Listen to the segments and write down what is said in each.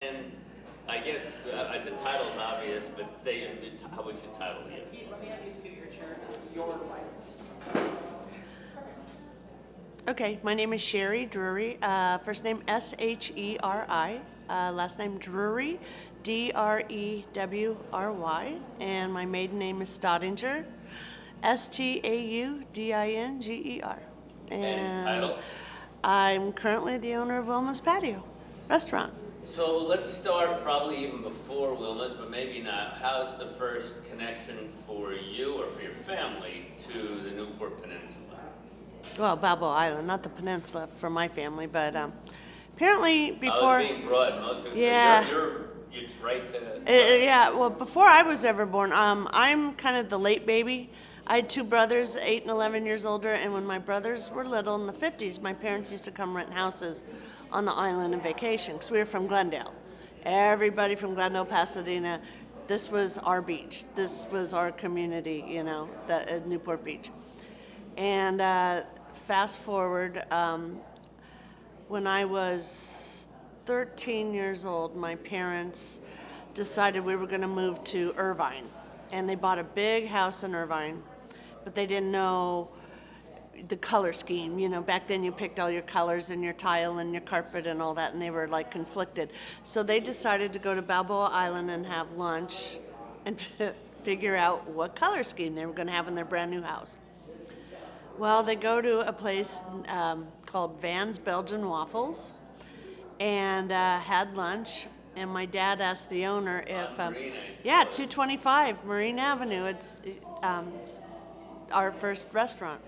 And I guess the title's obvious, but say how we should title you. Pete, let me have you scoot your chair to your right. Okay, my name is Sherry Drewry. First name Sheri, last name Drewry, Drewry, and my maiden name is Staudinger, Staudinger. And title? I'm currently the owner of Wilma's Patio Restaurant. So let's start probably even before Wilma's, but maybe not. How's the first connection for you or for your family to the Newport Peninsula? Well, Balboa Island, not the peninsula for my family, but apparently before. I was being broad. Most people, Yeah. it's right to. Yeah, well, before I was ever born, I'm kind of the late baby. I had two brothers, 8 and 11 years older, and when my brothers were little in the 50s, my parents used to come rent houses on the island on vacation because we were from Glendale. Everybody from Glendale, Pasadena, this was our beach. This was our community, at Newport Beach. And fast forward, when I was 13 years old, my parents decided we were going to move to Irvine. And they bought a big house in Irvine, but they didn't know the color scheme. Back then you picked all your colors and your tile and your carpet and all that, and they were like conflicted. So they decided to go to Balboa Island and have lunch and figure out what color scheme they were going to have in their brand new house. Well, they go to a place called Van's Belgian Waffles and had lunch. And my dad asked the owner if, 225 Marine Avenue. It's our first restaurant.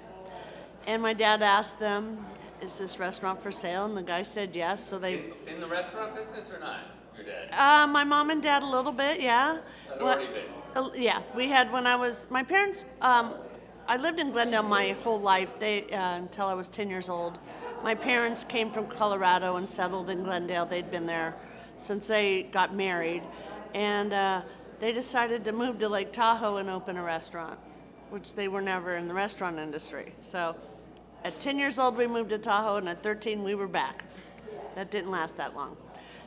And my dad asked them, "Is this restaurant for sale?" And the guy said yes. So they In the restaurant business or not? Your dad? my mom and dad a little bit, yeah. Had already been. Yeah, we had when I was my parents. I lived in Glendale my whole life. Until I was 10 years old. My parents came from Colorado and settled in Glendale. They'd been there since they got married, and they decided to move to Lake Tahoe and open a restaurant, which they were never in the restaurant industry. So at 10 years old, we moved to Tahoe, and at 13, we were back. That didn't last that long.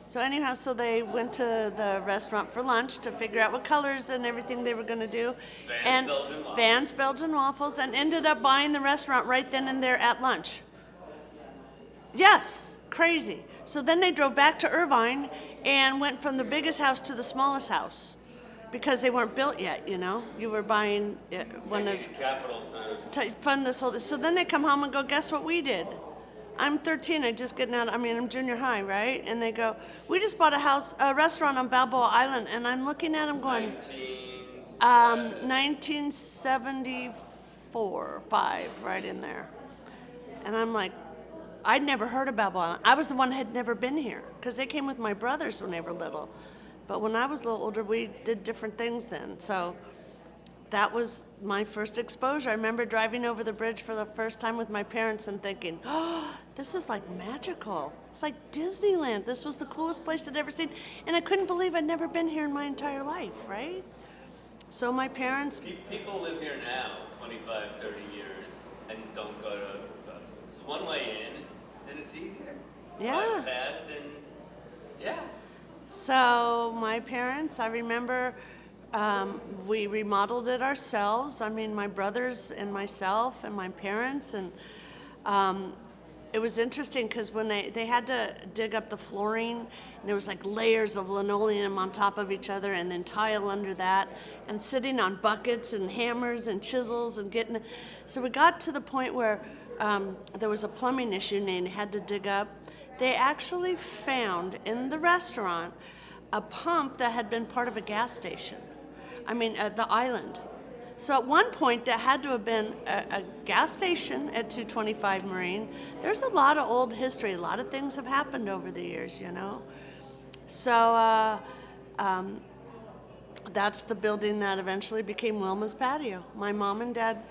So anyhow, so they went to the restaurant for lunch to figure out what colors and everything they were going to do. Van's Belgian Waffles, and ended up buying the restaurant right then and there at lunch. Yes, crazy. So then they drove back to Irvine and went from the biggest house to the smallest house because they weren't built yet, You were buying one of Capital to fund this whole. So then they come home and go, guess what we did? I'm 13. I'm junior high, right? And they go, we just bought a restaurant on Balboa Island, and I'm looking at them going, 1974, 5, right in there, and I'm like, I'd never heard of Balboa Island. I was the one that had never been here because they came with my brothers when they were little. But when I was a little older, we did different things then. So that was my first exposure. I remember driving over the bridge for the first time with my parents and thinking, oh, this is like magical. It's like Disneyland. This was the coolest place I'd ever seen. And I couldn't believe I'd never been here in my entire life, right? So my parents... People live here now, 25, 30 years, and don't go to... It's one way in, and it's easier. Yeah. Drive fast and... Yeah. So my parents, I remember we remodeled it ourselves. My brothers and myself and my parents. And it was interesting because when they had to dig up the flooring, and there was like layers of linoleum on top of each other and then tile under that, and sitting on buckets and hammers and chisels and getting... So we got to the point where there was a plumbing issue and they had to dig up. They actually found in the restaurant a pump that had been part of a gas station. At the island. So at one point, there had to have been a gas station at 225 Marine. There's a lot of old history. A lot of things have happened over the years, So that's the building that eventually became Wilma's Patio. My mom and dad,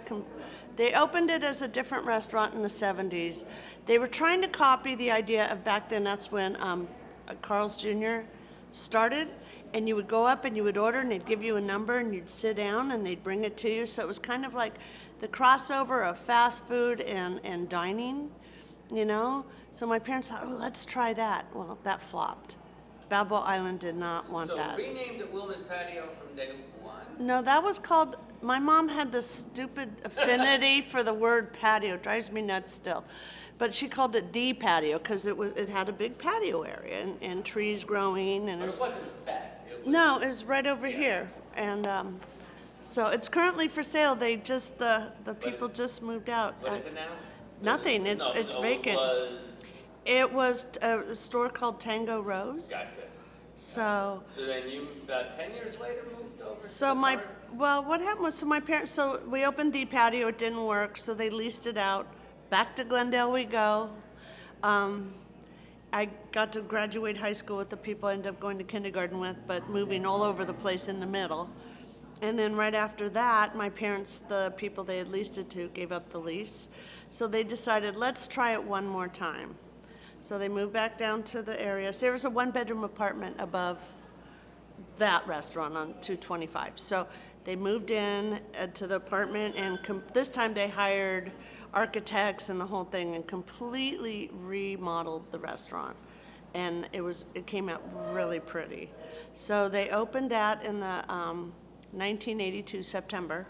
they opened it as a different restaurant in the 70s. They were trying to copy the idea of back then. That's when Carl's Jr. started. And you would go up and you would order, and they'd give you a number, and you'd sit down, and they'd bring it to you. So it was kind of like the crossover of fast food and dining, So my parents thought, oh, let's try that. Well, that flopped. Balboa Island did not want So that. renamed it Wilma's Patio from day one? No, that was called, my mom had this stupid affinity for the word patio, drives me nuts still. But she called it the patio because it had a big patio area and trees growing and But it wasn't that. It was, no, it was right over here. And so it's currently for sale. They just, the people just moved out. What is it now? Nothing, it's No, vacant. It was, It was a store called Tango Rose. gotcha. So, So then you, about 10 years later, moved over to so the my, current- well, what happened was, so my parents, so we opened the patio, it didn't work, so they leased it out. Back to Glendale we go. I got to graduate high school with the people I ended up going to kindergarten with, but moving all over the place in the middle. And then right after that, my parents, the people they had leased it to, gave up the lease. So they decided, let's try it one more time. So they moved back down to the area. So there was a one-bedroom apartment above that restaurant on 225. So they moved in to the apartment, and this time they hired architects and the whole thing and completely remodeled the restaurant. And it came out really pretty. So they opened that in the 1982 September.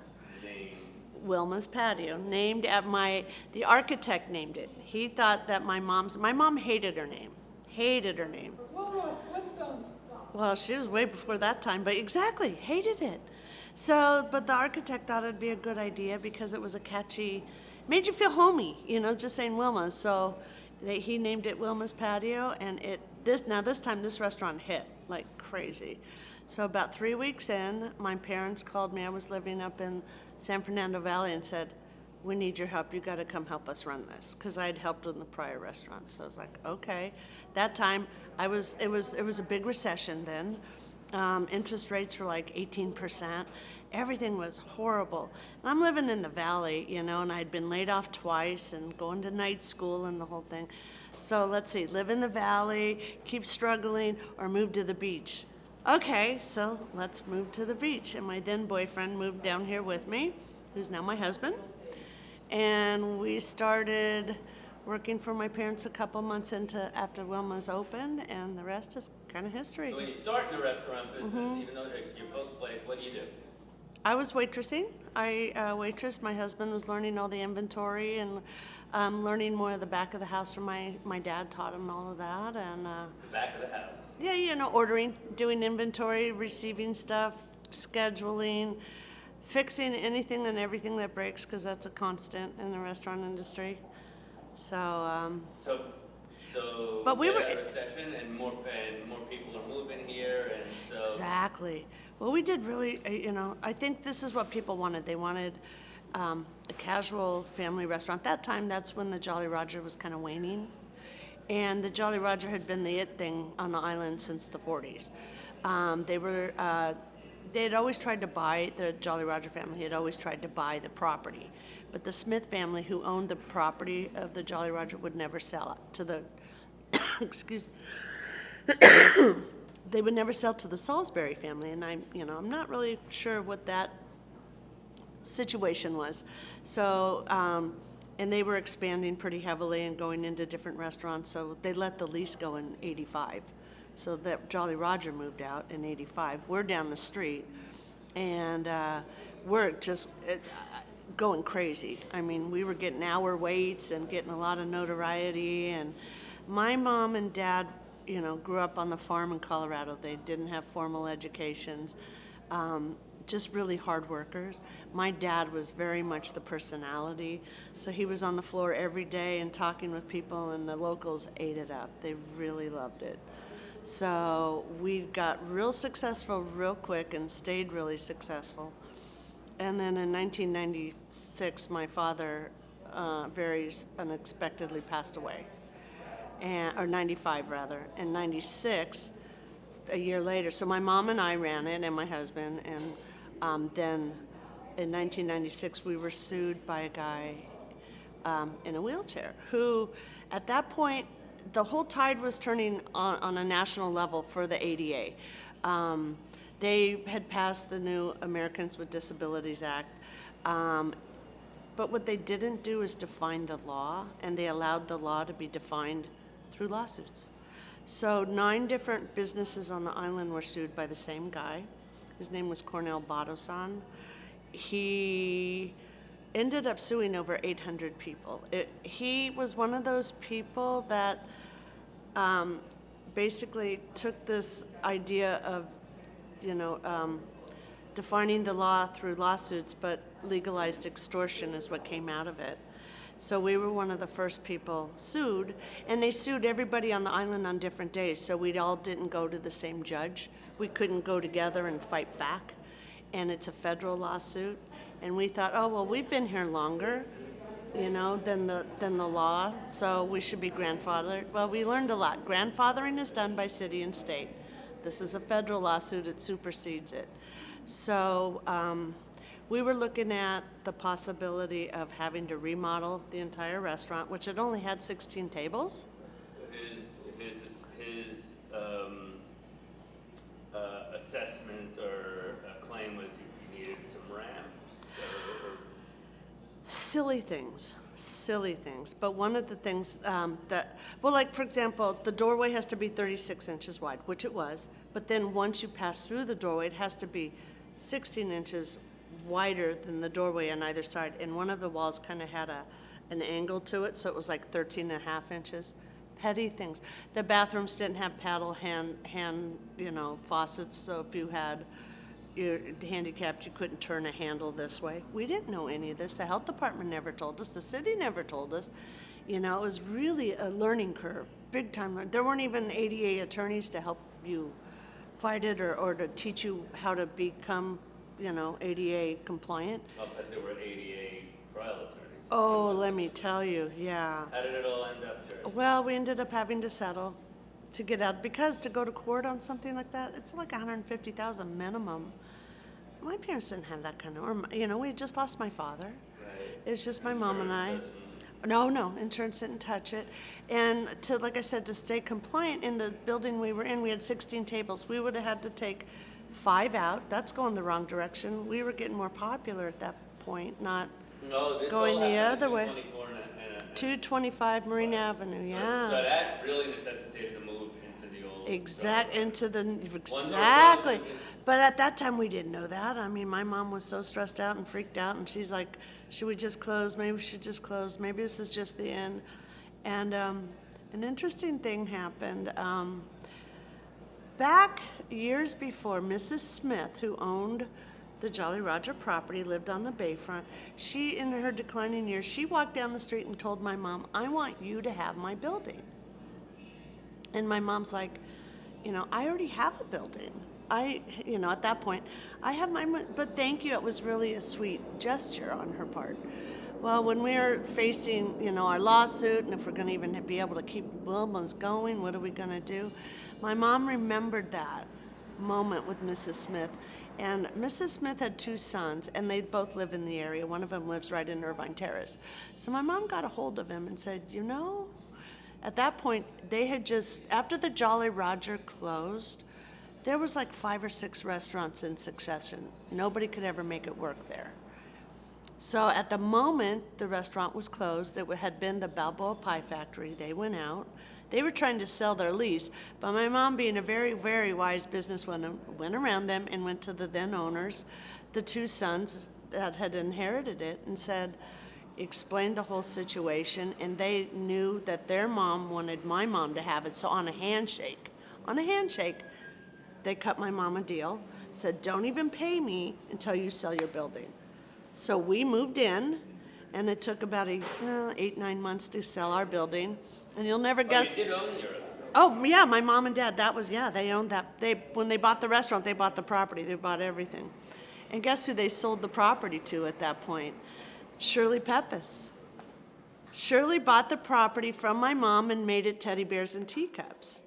Wilma's Patio, named at the architect named it. He thought that my mom hated her name. Whoa, Flintstones. Well, she was way before that time, but exactly, hated it. So, but the architect thought it'd be a good idea because it was a catchy, made you feel homey, just saying Wilma's. So he named it Wilma's Patio, and this time this restaurant hit like crazy. So about 3 weeks in, my parents called me. I was living up in San Fernando Valley and said, we need your help. You got to come help us run this, because I had helped in the prior restaurant. So I was like, okay. That time, it was a big recession then. Interest rates were like 18%. Everything was horrible. And I'm living in the valley, and I'd been laid off twice and going to night school and the whole thing. So let's see, live in the valley, keep struggling, or move to the beach. Okay, so let's move to the beach. And my then boyfriend moved down here with me, who's now my husband. And we started working for my parents a couple months after Wilma's opened, and the rest is kind of history. So when you start in the restaurant business, Mm-hmm. even though it's your folks' place, what do you do? I was waitressing. I waitressed. My husband was learning all the inventory and learning more of the back of the house from my dad taught him all of that. And The back of the house. yeah, ordering, doing inventory, receiving stuff, scheduling, fixing anything and everything that breaks, because that's a constant in the restaurant industry. So, So But we had were- a recession, and more people are moving here, and so exactly. Well, we did really, I think this is what people wanted. They wanted a casual family restaurant. That time, that's when the Jolly Roger was kind of waning. And the Jolly Roger had been the it thing on the island since the 40s. They had always tried to buy, the Jolly Roger family had always tried to buy the property. But the Smith family, who owned the property of the Jolly Roger, would never sell it to the, excuse me, they would never sell to the Salisbury family. And I'm not really sure what that situation was. So, and they were expanding pretty heavily and going into different restaurants, so they let the lease go in 85. So that Jolly Roger moved out in 85. We're down the street, and we're just going crazy. I mean, we were getting hour waits and getting a lot of notoriety. And my mom and dad, grew up on the farm in Colorado. They didn't have formal educations, just really hard workers. My dad was very much the personality, so he was on the floor every day and talking with people, and the locals ate it up. They really loved it. So we got real successful real quick and stayed really successful. And then in 1996, my father very unexpectedly passed away, or 95 rather. In 96, a year later, so my mom and I ran it, and my husband, and then in 1996 we were sued by a guy in a wheelchair who, at that point, the whole tide was turning on a national level for the ADA. They had passed the new Americans with Disabilities Act, but what they didn't do is define the law, and they allowed the law to be defined through lawsuits. So 9 different businesses on the island were sued by the same guy. His name was Cornell Badosan. He ended up suing over 800 people. He was one of those people that basically took this idea of, defining the law through lawsuits, but legalized extortion is what came out of it. So we were one of the first people sued, and they sued everybody on the island on different days, so we all didn't go to the same judge. We couldn't go together and fight back, and it's a federal lawsuit. And we thought, oh, well, we've been here longer, than the law, so we should be grandfathered. Well, we learned a lot. Grandfathering is done by city and state. This is a federal lawsuit, it supersedes it. So we were looking at the possibility of having to remodel the entire restaurant, which had only had 16 tables. His assessment or claim was you needed some ramps or Silly things. But one of the things like, for example, the doorway has to be 36 inches wide, which it was. But then once you pass through the doorway, it has to be 16 inches wider than the doorway on either side. And one of the walls kind of had an angle to it, so it was like 13 and a half inches. Petty things. The bathrooms didn't have paddle hand faucets, so if you're handicapped, you couldn't turn a handle this way. We didn't know any of this. The health department never told us. The city never told us. It was really a learning curve, big time learning. There weren't even ADA attorneys to help you fight it or to teach you how to become, ADA compliant. I'll bet there were ADA trial attorneys. Oh, let me tell you, yeah. How did it all end up, Sherry? Well, we ended up having to settle to get out, because to go to court on something like that, it's like $150,000 minimum. My parents didn't have that kind of, we had just lost my father. Right. It was just my mom and I. Insurance No, insurance didn't touch it. And like I said, to stay compliant in the building we were in, we had 16 tables. We would have had to take 5 out. That's going the wrong direction. We were getting more popular at that point, not No, this going all the happened other way. in 224 and 225 Marine Avenue, yeah. So that really necessitated a move into the old. Exactly. But at that time, we didn't know that. I mean, my mom was so stressed out and freaked out, and she's like, should we just close? Maybe we should just close. Maybe this is just the end. And an interesting thing happened. Back years before, Mrs. Smith, who owned the Jolly Roger property, lived on the bayfront. She, in her declining years, she walked down the street and told my mom, I want you to have my building. And my mom's like, I already have a building. At that point, I have but thank you. It was really a sweet gesture on her part. Well, when we were facing, our lawsuit, and if we're going to even be able to keep Wilma's going, what are we going to do? My mom remembered that moment with Mrs. Smith. And Mrs. Smith had 2 sons, and they both live in the area. One of them lives right in Irvine Terrace. So my mom got a hold of him and said, at that point, they had just, after the Jolly Roger closed, there was like 5 or 6 restaurants in succession. Nobody could ever make it work there. So at the moment the restaurant was closed, it had been the Balboa Pie Factory. They went out. They were trying to sell their lease, but my mom, being a very, very wise businesswoman, went around them and went to the then owners, the 2 sons that had inherited it, and explained the whole situation, and they knew that their mom wanted my mom to have it. So on a handshake, they cut my mom a deal, said, don't even pay me until you sell your building. So we moved in, and it took about 8-9 months to sell our building. And you'll never guess. You did own your. Oh, yeah, my mom and dad, they owned that. When they bought the restaurant, they bought the property, they bought everything. And guess who they sold the property to at that point? Shirley Pepys. Shirley bought the property from my mom and made it teddy bears and teacups.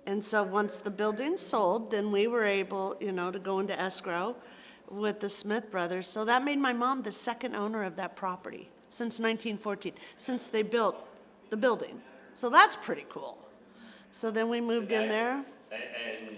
And so once the building sold, then we were able, to go into escrow with the Smith brothers. So that made my mom the second owner of that property since 1914, since they built the building. So that's pretty cool. So then we moved in there. And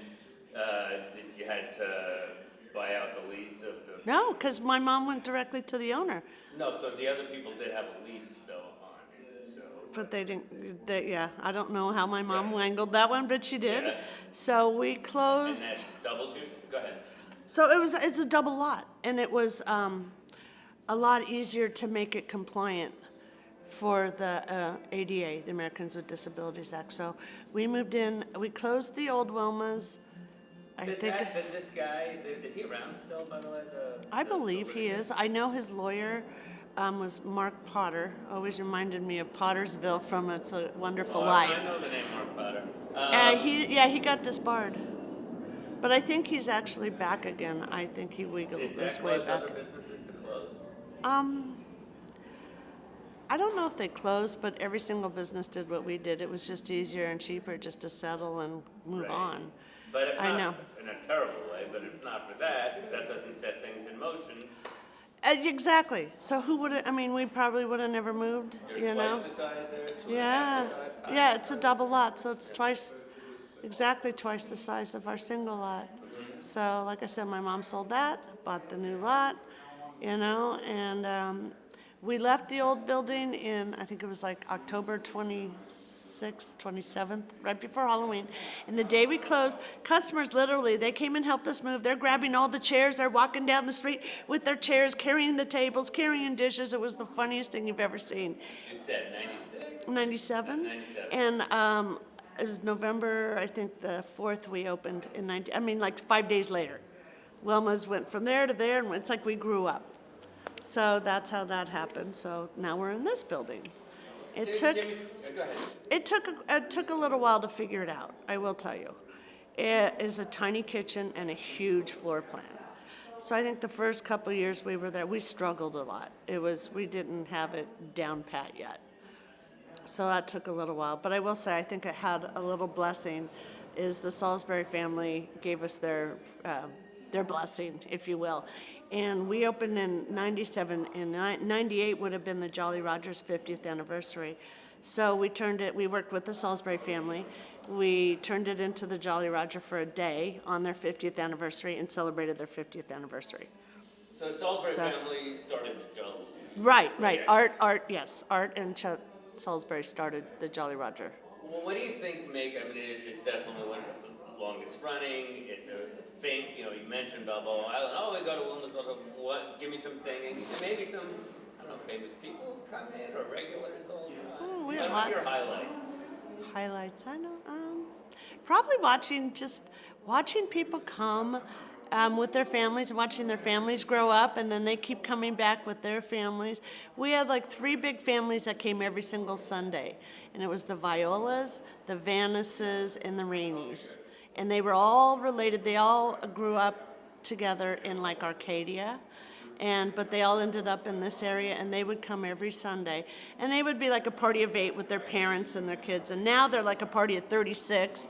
you had to buy out the lease of the. No, because my mom went directly to the owner. No, so the other people did have a lease though on it. So but they didn't. Yeah, I don't know how my mom wangled that one, but she did. Yeah. So we And closed. that doubles your, go ahead. So it's a double lot, and it was a lot easier to make it compliant for the ADA, the Americans with Disabilities Act. So we moved in. We closed the old Wilma's. Did this guy, is he around still, by the way? I believe he is. I know his lawyer was Mark Potter. Always reminded me of Pottersville from It's a Wonderful Life. I know the name Mark Potter. He got disbarred. But I think he's actually back again. I think he wiggled Did his that way cause back. other businesses to close? I don't know if they closed, but every single business did what we did. It was just easier and cheaper just to settle and move Right. on. But if I not, know. in a terrible way, but if not for that, that doesn't set things in motion. Exactly. So who would? I mean, we probably would have never moved. You're You know. twice the size there, two and a Yeah. half the size. Yeah. It's a double lot, so it's exactly twice the size of our single lot. So, like I said, my mom sold that, bought the new lot, you know, and we left the old building in, I think it was like October 26th, 27th, right before Halloween. And the day we closed, customers literally, they came and helped us move. They're grabbing all the chairs. They're walking down the street with their chairs, carrying the tables, carrying dishes. It was the funniest thing you've ever seen. You said 96? 97. 97. And it was November, I think the 4th we opened in like 5 days later. Wilma's went from there to there, and it's like we grew up. So that's how that happened. So now we're in this building. It took Go ahead. it took a little while to figure it out, I will tell you. It is a tiny kitchen and a huge floor plan. So I think the first couple of years we were there, we struggled a lot. We didn't have it down pat yet. So that took a little while. But I will say, I think it had a little blessing, is the Salisbury family gave us their blessing, if you will. And we opened in 97, and 98 would have been the Jolly Rogers 50th anniversary. So we worked with the Salisbury family. We turned it into the Jolly Roger for a day on their 50th anniversary and celebrated their 50th anniversary. So Salisbury family started the Jolly. Right. Yeah. Art and Salisbury started the Jolly Roger. Well, what do you think it's definitely one of the longest running. It's a thing, you mentioned Balboa Island. Oh, we go to Wilma's, give me some thing. And maybe some, I don't know, famous people come in or regulars all the time. We have What are your lots. highlights? I know. Probably watching people come with their families, watching their families grow up, and then they keep coming back with their families. We had like 3 big families that came every single Sunday, and it was the Violas, the Vanesses, and the Rainies. And they were all related. They all grew up together in like Arcadia. But they all ended up in this area, and they would come every Sunday. And they would be like a party of 8 with their parents and their kids. And now they're like a party of 36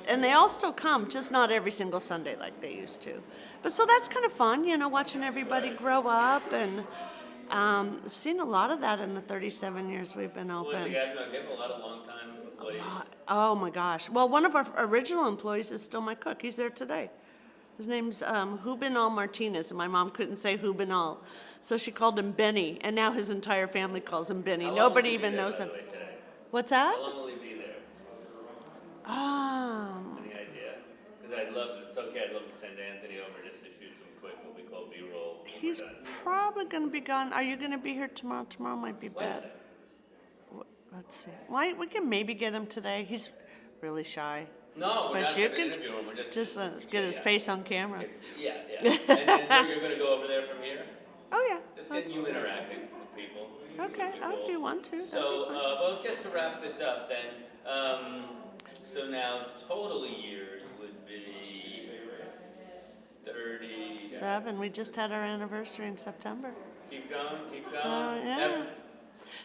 and they all still come, just not every single Sunday like they used to. But so that's kind of fun, watching everybody grow up. And I've seen a lot of that in the 37 years we've been open. Well, you have a lot of long-time employees. Oh my gosh. Well, one of our original employees is still my cook. He's there today. His name's Hubinal Martinez, and my mom couldn't say Hubinal, so she called him Benny, and now his entire family calls him Benny. Nobody even knows him. What's that? How long will he be there? Any idea? Because I'd love to send Anthony over just to shoot some quick, what we call B-roll. He's probably going to be gone. Are you going to be here tomorrow? Tomorrow might be bad. Let's see. We can maybe get him today. He's really shy. No, we're But not you going to can interview him. We're just get his face on camera. Yeah. And then you're going to go over there from here? Oh, yeah. Just get you interacting with people. Okay, Would be cool. if you want to. So, well, just to wrap this up then, so now total years would be 30. 7. We just had our anniversary in September. Keep going. So, yeah.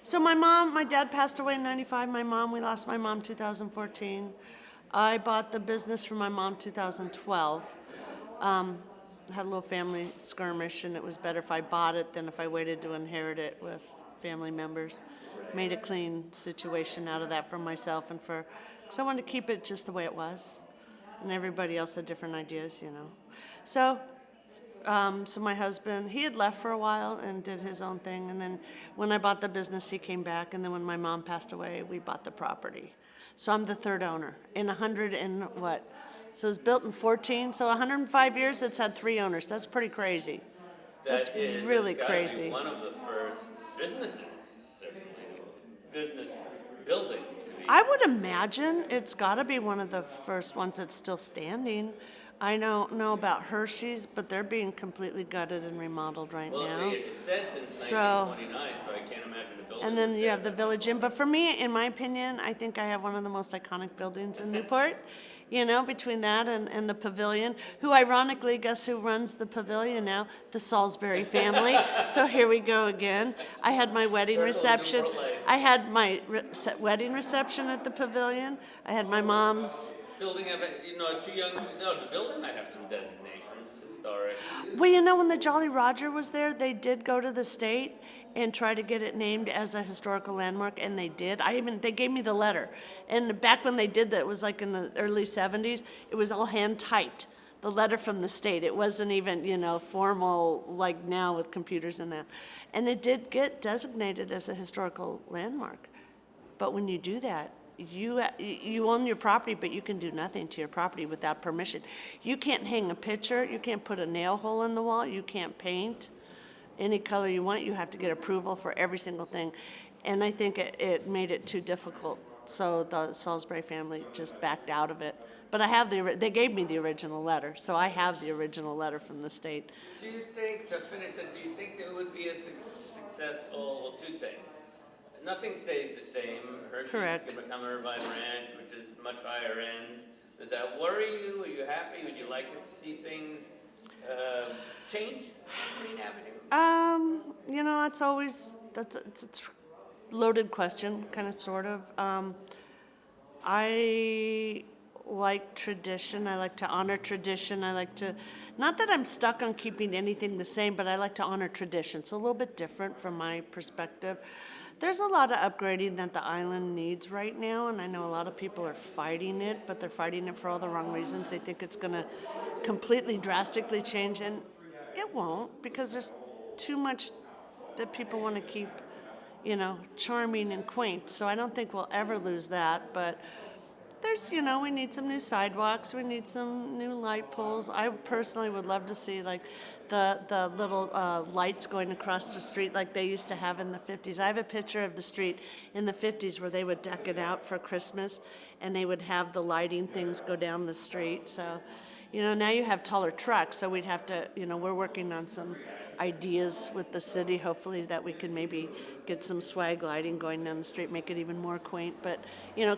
So my dad passed away in 95. We lost my mom 2014. I bought the business from my mom 2012. Had a little family skirmish, and it was better if I bought it than if I waited to inherit it with family members. Made a clean situation out of that for myself and because I wanted to keep it just the way it was. And everybody else had different ideas, So So my husband, he had left for a while and did his own thing. And then when I bought the business, he came back. And then when my mom passed away, we bought the property. So I'm the third owner in 100 and what? So it was built in 14. So 105 years, it's had 3 owners. That's pretty crazy. That's really it's gotta crazy. be one of the first businesses, certainly, business buildings to be. I would imagine it's got to be one of the first ones that's still standing. I don't know about Hershey's, but they're being completely gutted and remodeled right Well, now. it says since So- 1929, so I can't imagine the building. And then was you there have the that Village Inn. But for me, in my opinion, I think I have one of the most iconic buildings in Newport. You know, between that and the Pavilion, who ironically, guess who runs the Pavilion now? The Salisbury family. So here we go again. I had my wedding Circle of reception. Newport life. I had my wedding reception at the Pavilion. I had my mom's. Building, too young, no, the building might have some designations, historic. Well, you know, when the Jolly Roger was there, they did go to the state and try to get it named as a historical landmark, and they did. They gave me the letter. And back when they did that, it was like in the early 70s, it was all hand typed, the letter from the state. It wasn't even, formal like now with computers and that. And it did get designated as a historical landmark. But when you do that, you own your property, but you can do nothing to your property without permission. You can't hang a picture, you can't put a nail hole in the wall, you can't paint any color you want. You have to get approval for every single thing. And I think it made it too difficult, so the Salisbury family just backed out of it. But I have they gave me the original letter, so I have the original letter from the state. Do you think, to finish that, do you think there would be a successful, well, 2 things. Nothing stays the same. Hershey's Correct. can become Irvine Ranch, which is much higher end. Does that worry you? Are you happy? Would you like to see things change on Green Avenue? It's a loaded question, kind of, sort of. I like tradition. I like to honor tradition. Not that I'm stuck on keeping anything the same, but I like to honor tradition. So a little bit different from my perspective. There's a lot of upgrading that the island needs right now, and I know a lot of people are fighting it, but they're fighting it for all the wrong reasons. They think it's going to completely, drastically change, and it won't, because there's too much that people want to keep, charming and quaint. So I don't think we'll ever lose that, but there's, we need some new sidewalks, we need some new light poles. I personally would love to see, like, the little lights going across the street like they used to have in the 50s. I have a picture of the street in the 50s where they would deck it out for Christmas, and they would have the lighting things go down the street. So, now you have taller trucks, so we'd have to, we're working on some ideas with the city, hopefully, that we can maybe get some swag lighting going down the street, make it even more quaint. But,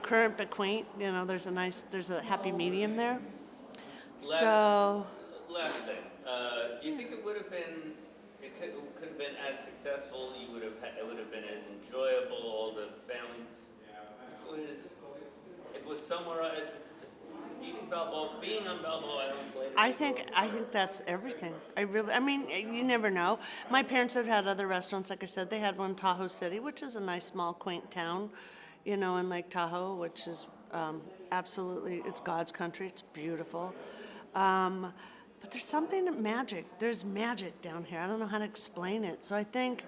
current but quaint, there's a happy medium there. So, Last thing, do you think it would have been, could have been as successful? It would have been as enjoyable, all the family. If it was somewhere. Do you think being on Balboa Island played? I think that's everything. You never know. My parents have had other restaurants. Like I said, they had one in Tahoe City, which is a nice, small, quaint town, in Lake Tahoe, which is absolutely, it's God's country. It's beautiful. But there's something magic. There's magic down here. I don't know how to explain it. So I think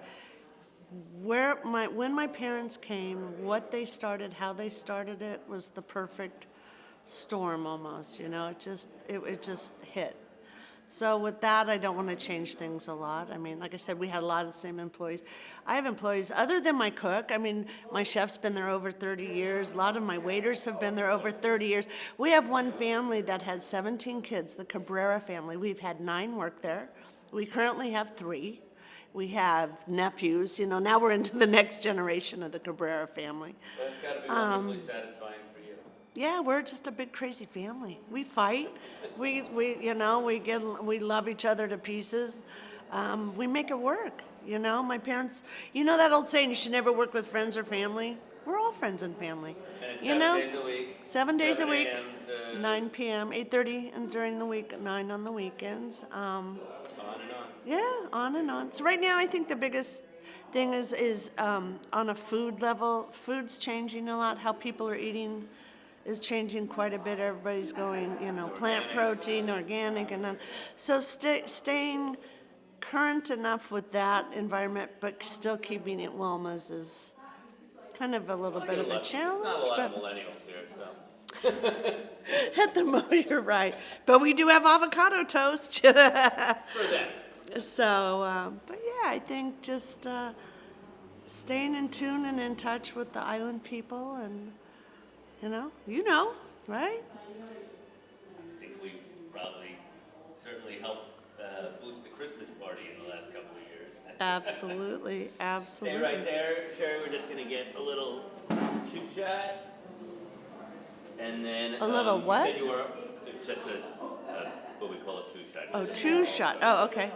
when my parents came, what they started, how they started it was the perfect storm almost, it just hit. So with that, I don't want to change things a lot. Like I said, we had a lot of the same employees. I have employees, other than my cook. My chef's been there over 30 years. A lot of my waiters have been there over 30 years. We have one family that has 17 kids, the Cabrera family. We've had 9 work there. We currently have 3. We have nephews, now we're into the next generation of the Cabrera family. Well, it's got to be wonderfully satisfying for you. Yeah, we're just a big crazy family. We fight. We love each other to pieces. We make it work. My parents. That old saying, you should never work with friends or family. We're all friends and family. And it's 7 days a week. 7 days a week. 7 a.m. to 9 p.m., 8:30, and during the week, 9 on the weekends. On and on. Yeah, on and on. So right now, I think the biggest thing is on a food level. Food's changing a lot. How people are eating is changing quite a bit. Everybody's going, plant Organic. protein, organic, and then, so staying current enough with that environment, but still keeping it Wilma's is kind of a little bit of a challenge. Not a lot of But millennials here, so. at the moment, you're right. But we do have avocado toast. For them. So, but yeah, I think just staying in tune and in touch with the island people, and right? I think we've probably certainly helped boost the Christmas party in the last couple of years. Absolutely, Stay absolutely. right there, Sherry. We're just gonna get a little cheap shot, and then A little you what? said you were just what we call a two shot. Oh, two shot. Oh, okay.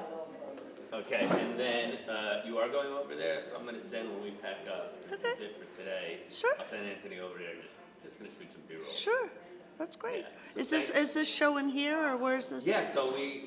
Okay, and then you are going over there, so I'm gonna send when we pack up. This is Okay. it for today. Sure. I'll send Anthony over there. Just gonna shoot some B-roll. Sure, that's great. Yeah. So Is this showing here, or where's this? Yeah. So we